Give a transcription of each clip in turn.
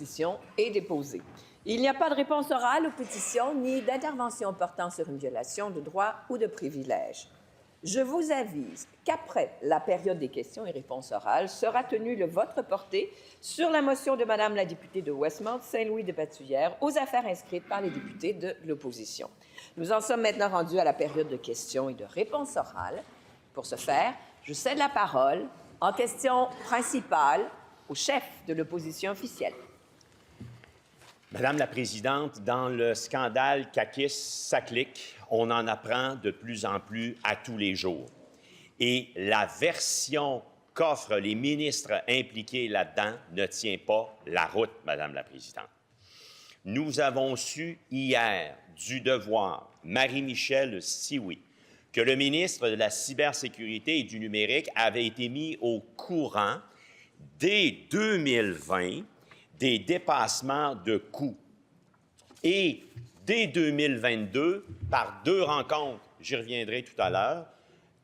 pétition est déposée. Il n'y a pas de réponse orale aux pétitions ni d'intervention portant sur une violation de droits ou de privilèges. Je vous avise qu'après la période des questions et réponses orales sera tenu le vote reporté sur la motion de Mme la députée de Westmount Saint-Louis-de-Batuyère aux affaires inscrites par les députés de l'opposition. Nous en sommes maintenant rendus à la période de questions et de réponses orales. Pour ce faire, je cède la parole en question principale au chef de l'opposition officielle. Madame la Présidente, dans le scandale Kakis-Saclic, on en apprend de plus en plus à tous les jours. Et la version qu'offrent les ministres impliqués là-dedans ne tient pas la route, Madame la Présidente. Nous avons su hier du Devoir, Marie-Michel Sioui, que le ministre de la Cybersécurité et du Numérique avait été mis au courant dès 2020 des dépassements de coûts. Et dès 2022, par 2 rencontres, j'y reviendrai tout à l'heure,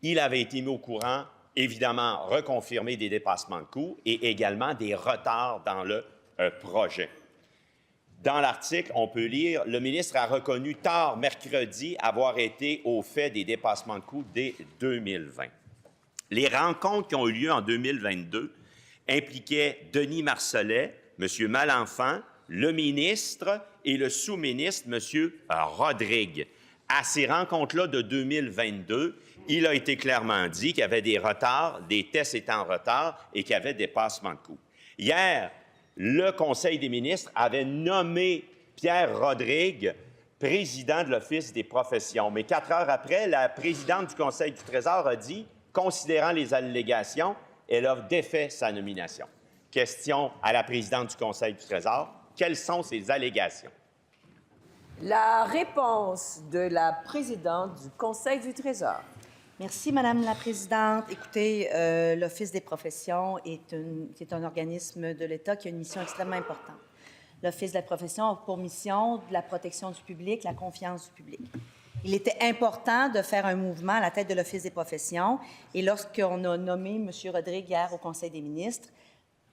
il avait été mis au courant, évidemment, reconfirmé des dépassements de coûts et également des retards dans le projet. Dans l'article, on peut lire « Le ministre a reconnu tard mercredi avoir été au fait des dépassements de coûts dès 2020 ». Les rencontres qui ont eu lieu en 2022 impliquaient Denis Marcellet, M. Malenfant, le ministre et le sous-ministre, M. Rodrigue. À ces rencontres-là de 2022, il a été clairement dit qu'il y avait des retards, des tests étaient en retard et qu'il y avait des dépassements de coûts. Hier, le Conseil des ministres avait nommé Pierre Rodrigue président de l'Office des professions. Mais 4 heures après, la présidente du Conseil du Trésor a dit, considérant les allégations, elle a défait sa nomination. Question à la présidente du Conseil du Trésor. Quelles sont ces allégations? La réponse de la présidente du Conseil du Trésor. Merci, Madame la Présidente. Écoutez, l'Office des professions est un organisme de l'État qui a une mission extrêmement importante. L'Office de la profession a pour mission de la protection du public, la confiance du public. Il était important de faire un mouvement à la tête de l'Office des professions et lorsqu'on a nommé M. Rodrigue hier au Conseil des ministres,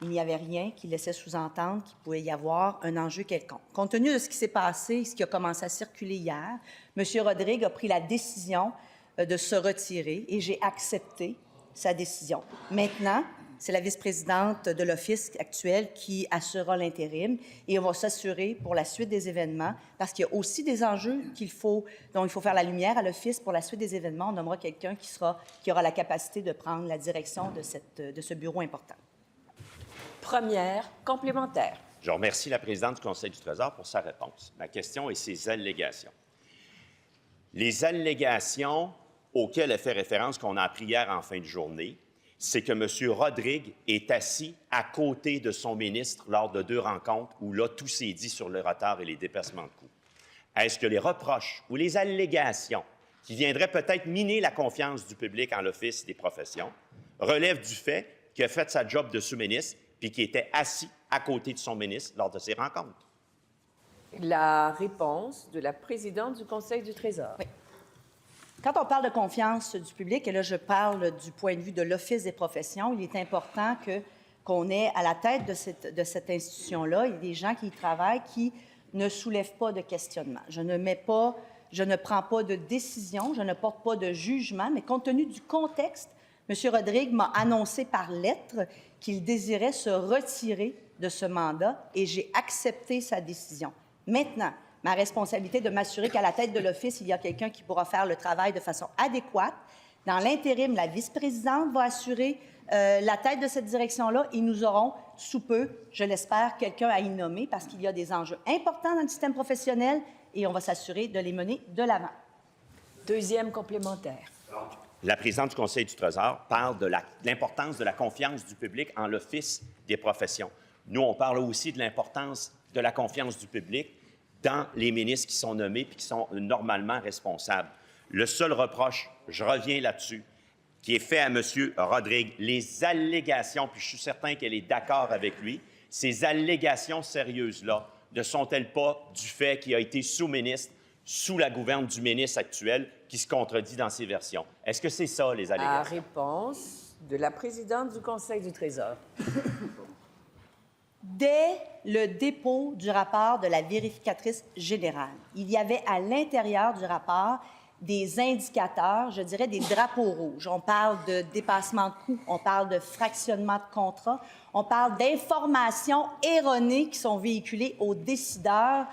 il n'y avait rien qui laissait sous-entendre qu'il pouvait y avoir un enjeu quelconque. Compte tenu de ce qui s'est passé, ce qui a commencé à circuler hier, M. Rodrigue a pris la décision de se retirer et j'ai accepté sa décision. Maintenant, c'est la vice-présidente de l'Office actuelle qui assurera l'intérim et on va s'assurer pour la suite des événements parce qu'il y a aussi des enjeux dont il faut faire la lumière à l'Office pour la suite des événements. On nommera quelqu'un qui aura la capacité de prendre la direction de ce bureau important. Première complémentaire. Je remercie la présidente du Conseil du Trésor pour sa réponse. Ma question est ses allégations. Les allégations auxquelles elle fait référence qu'on a appris hier en fin de journée, c'est que M. Rodrigue est assis à côté de son ministre lors de 2 rencontres où là, tout s'est dit sur le retard et les dépassements de coûts. Est-ce que les reproches ou les allégations qui viendraient peut-être miner la confiance du public en l'Office des professions relèvent du fait qu'il a fait sa job de sous-ministre puis qu'il était assis à côté de son ministre lors de ces rencontres? La réponse de la présidente du Conseil du Trésor. Oui. Quand on parle de confiance du public, et là, je parle du point de vue de l'Office des professions, il est important qu'on ait à la tête de cette institution-là, il y a des gens qui y travaillent qui ne soulèvent pas de questionnement. Je ne prends pas de décision, je ne porte pas de jugement, mais compte tenu du contexte, M. Rodrigue m'a annoncé par lettre qu'il désirait se retirer de ce mandat et j'ai accepté sa décision. Maintenant, ma responsabilité est de m'assurer qu'à la tête de l'Office, il y a quelqu'un qui pourra faire le travail de façon adéquate. Dans l'intérim, la vice-présidente va assurer la tête de cette direction-là et nous aurons, sous peu, je l'espère, quelqu'un à y nommer parce qu'il y a des enjeux importants dans le système professionnel et on va s'assurer de les mener de l'avant. Deuxième complémentaire. La présidente du Conseil du Trésor parle de l'importance de la confiance du public en l'Office des professions. Nous, on parle aussi de l'importance de la confiance du public dans les ministres qui sont nommés et qui sont normalement responsables. Le seul reproche, je reviens là-dessus, qui est fait à M. Rodrigue, les allégations, puis je suis certain qu'elle est d'accord avec lui, ces allégations sérieuses-là ne sont-elles pas du fait qu'il a été sous-ministre sous la gouverne du ministre actuel qui se contredit dans ses versions? Est-ce que c'est ça, les allégations? La réponse de la présidente du Conseil du Trésor. Dès le dépôt du rapport de la vérificatrice générale, il y avait à l'intérieur du rapport des indicateurs, je dirais des drapeaux rouges. On parle de dépassement de coûts, on parle de fractionnement de contrats, on parle d'informations erronées qui sont véhiculées aux décideurs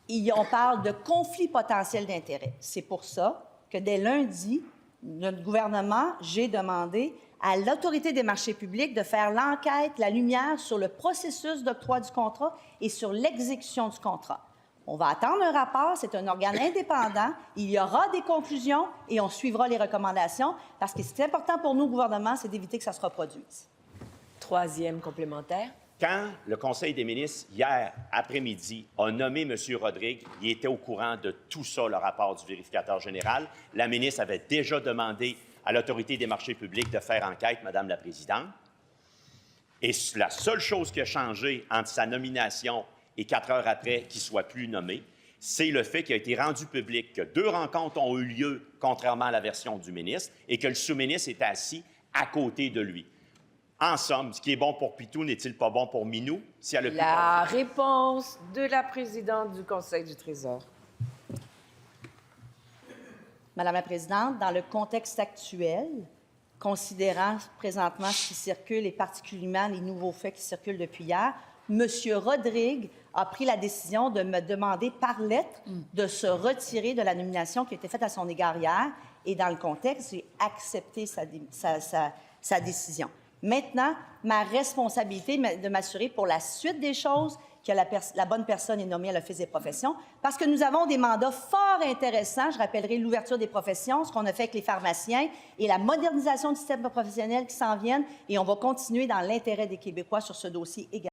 et on parle de conflits potentiels d'intérêts. C'est pour ça que dès lundi, notre gouvernement, j'ai demandé à l'Autorité des marchés publics de faire l'enquête, la lumière sur le processus d'octroi du contrat et sur l'exécution du contrat. On va attendre un rapport, c'est un organe indépendant, il y aura des conclusions et on suivra les recommandations parce que c'est important pour nous, gouvernement, c'est d'éviter que ça se reproduise. Troisième complémentaire. Quand le Conseil des ministres, hier après-midi, a nommé M. Rodrigue, il était au courant de tout ça, le rapport du vérificateur général. La ministre avait déjà demandé à l'Autorité des marchés publics de faire enquête, Madame la Présidente. Et la seule chose qui a changé entre sa nomination et 4 heures après qu'il ne soit plus nommé, c'est le fait qu'il a été rendu public que 2 rencontres ont eu lieu, contrairement à la version du ministre, et que le sous-ministre était assis à côté de lui. En somme, ce qui est bon pour Pitou n'est-il pas bon pour Minou? Si elle a La réponse de la présidente du Conseil du Trésor. Madame la Présidente, dans le contexte actuel, considérant présentement ce qui circule et particulièrement les nouveaux faits qui circulent depuis hier, M. Rodrigue a pris la décision de me demander par lettre de se retirer de la nomination qui a été faite à son égard hier. Et dans le contexte, j'ai accepté sa décision. Maintenant, ma responsabilité est de m'assurer pour la suite des choses que la bonne personne est nommée à l'Office des professions, parce que nous avons des mandats fort intéressants. Je rappellerai l'ouverture des professions, ce qu'on a fait avec les pharmaciens et la modernisation du système professionnel qui s'en viennent. Et on va continuer dans l'intérêt des Québécois sur ce dossier également.